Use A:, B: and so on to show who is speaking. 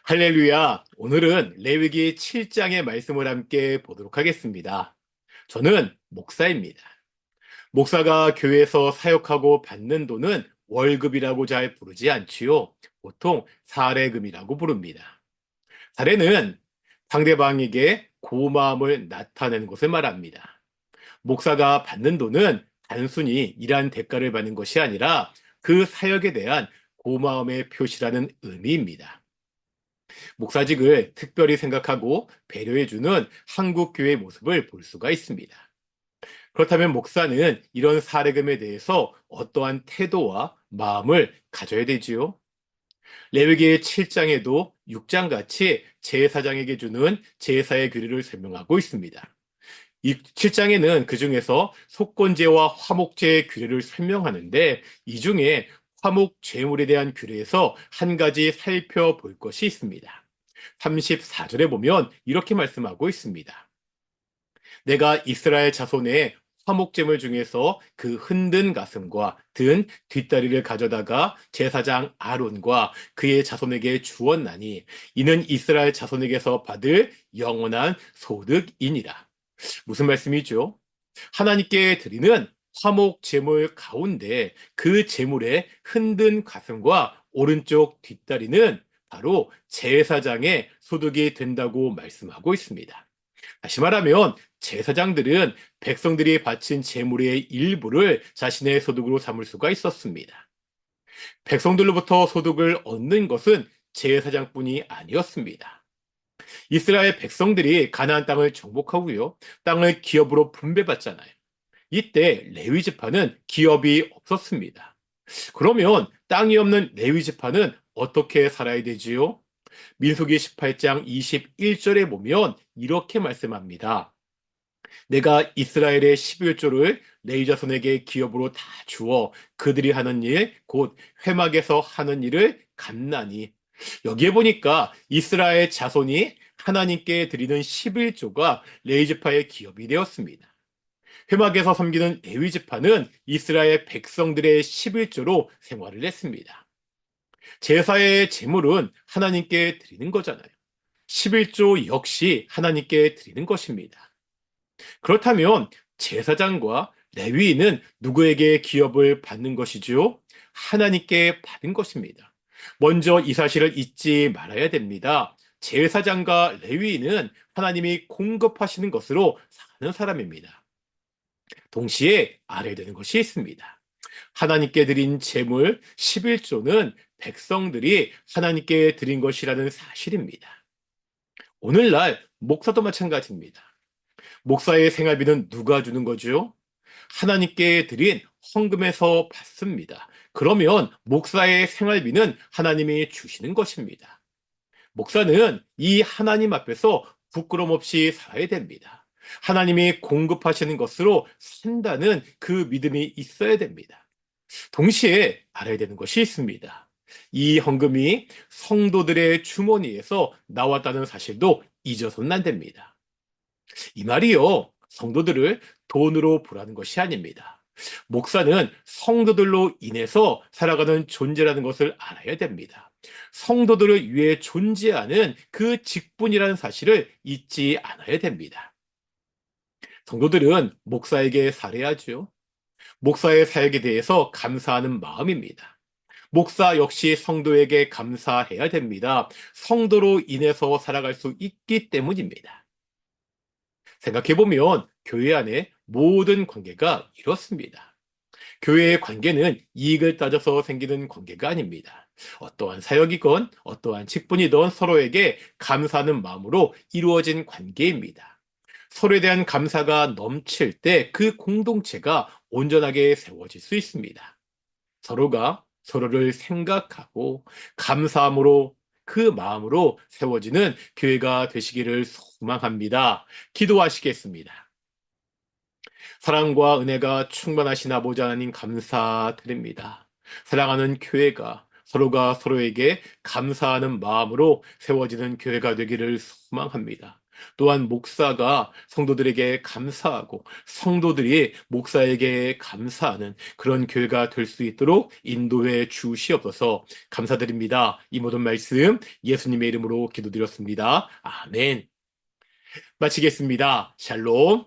A: 할렐루야! 오늘은 레위기 7장의 말씀을 함께 보도록 하겠습니다. 저는 목사입니다. 목사가 교회에서 사역하고 받는 돈은 월급이라고 잘 부르지 않지요. 보통 사례금이라고 부릅니다. 사례는 상대방에게 고마움을 나타내는 것을 말합니다. 목사가 받는 돈은 단순히 일한 대가를 받는 것이 아니라 그 사역에 대한 고마움의 표시라는 의미입니다. 목사직을 특별히 생각하고 배려해주는 한국교회의 모습을 볼 수가 있습니다. 그렇다면 목사는 이런 사례금에 대해서 어떠한 태도와 마음을 가져야 되지요? 레위기 7장에도 6장같이 제사장에게 주는 제사의 규례를 설명하고 있습니다. 이 7장에는 그 중에서 속건제와 화목제의 규례를 설명하는데 이 중에 화목 제물에 대한 규례에서 한 가지 살펴볼 것이 있습니다. 34절에 보면 이렇게 말씀하고 있습니다. 내가 이스라엘 자손의 화목제물 중에서 그 흔든 가슴과 든 뒷다리를 가져다가 제사장 아론과 그의 자손에게 주었나니 이는 이스라엘 자손에게서 받을 영원한 소득이니라. 무슨 말씀이죠? 하나님께 드리는 화목 제물 가운데 그 제물의 흔든 가슴과 오른쪽 뒷다리는 바로 제사장의 소득이 된다고 말씀하고 있습니다. 다시 말하면 제사장들은 백성들이 바친 제물의 일부를 자신의 소득으로 삼을 수가 있었습니다. 백성들로부터 소득을 얻는 것은 제사장뿐이 아니었습니다. 이스라엘 백성들이 가나안 땅을 정복하고요. 땅을 기업으로 분배받잖아요. 이때 레위 지파는 기업이 없었습니다. 그러면 땅이 없는 레위 지파는 어떻게 살아야 되지요? 민수기 18장 21절에 보면 이렇게 말씀합니다. 내가 이스라엘의 11조를 레위 자손에게 기업으로 다 주어 그들이 하는 일, 곧 회막에서 하는 일을 감나니. 여기에 보니까 이스라엘 자손이 하나님께 드리는 11조가 레위 지파의 기업이 되었습니다. 회막에서 섬기는 레위 지파는 이스라엘 백성들의 11조로 생활을 했습니다. 제사의 제물은 하나님께 드리는 거잖아요. 11조 역시 하나님께 드리는 것입니다. 그렇다면 제사장과 레위인은 누구에게 기업을 받는 것이죠? 하나님께 받은 것입니다. 먼저 이 사실을 잊지 말아야 됩니다. 제사장과 레위인은 하나님이 공급하시는 것으로 사는 사람입니다. 동시에 알아야 되는 것이 있습니다. 하나님께 드린 제물 11조는 백성들이 하나님께 드린 것이라는 사실입니다. 오늘날 목사도 마찬가지입니다. 목사의 생활비는 누가 주는 거죠? 하나님께 드린 헌금에서 받습니다. 그러면 목사의 생활비는 하나님이 주시는 것입니다. 목사는 이 하나님 앞에서 부끄럼 없이 살아야 됩니다. 하나님이 공급하시는 것으로 산다는 그 믿음이 있어야 됩니다. 동시에 알아야 되는 것이 있습니다. 이 헌금이 성도들의 주머니에서 나왔다는 사실도 잊어서는 안 됩니다. 이 말이요, 성도들을 돈으로 보라는 것이 아닙니다. 목사는 성도들로 인해서 살아가는 존재라는 것을 알아야 됩니다. 성도들을 위해 존재하는 그 직분이라는 사실을 잊지 않아야 됩니다. 성도들은 목사에게 살해하죠. 목사의 사역에 대해서 감사하는 마음입니다. 목사 역시 성도에게 감사해야 됩니다. 성도로 인해서 살아갈 수 있기 때문입니다. 생각해보면 교회 안에 모든 관계가 이렇습니다. 교회의 관계는 이익을 따져서 생기는 관계가 아닙니다. 어떠한 사역이건 어떠한 직분이든 서로에게 감사하는 마음으로 이루어진 관계입니다. 서로에 대한 감사가 넘칠 때 그 공동체가 온전하게 세워질 수 있습니다. 서로가 서로를 생각하고 감사함으로 그 마음으로 세워지는 교회가 되시기를 소망합니다. 기도하시겠습니다. 사랑과 은혜가 충만하신 아버지 하나님 감사드립니다. 사랑하는 교회가 서로가 서로에게 감사하는 마음으로 세워지는 교회가 되기를 소망합니다. 또한 목사가 성도들에게 감사하고 성도들이 목사에게 감사하는 그런 교회가 될 수 있도록 인도해 주시옵소서. 감사드립니다. 이 모든 말씀 예수님의 이름으로 기도드렸습니다. 아멘. 마치겠습니다. 샬롬.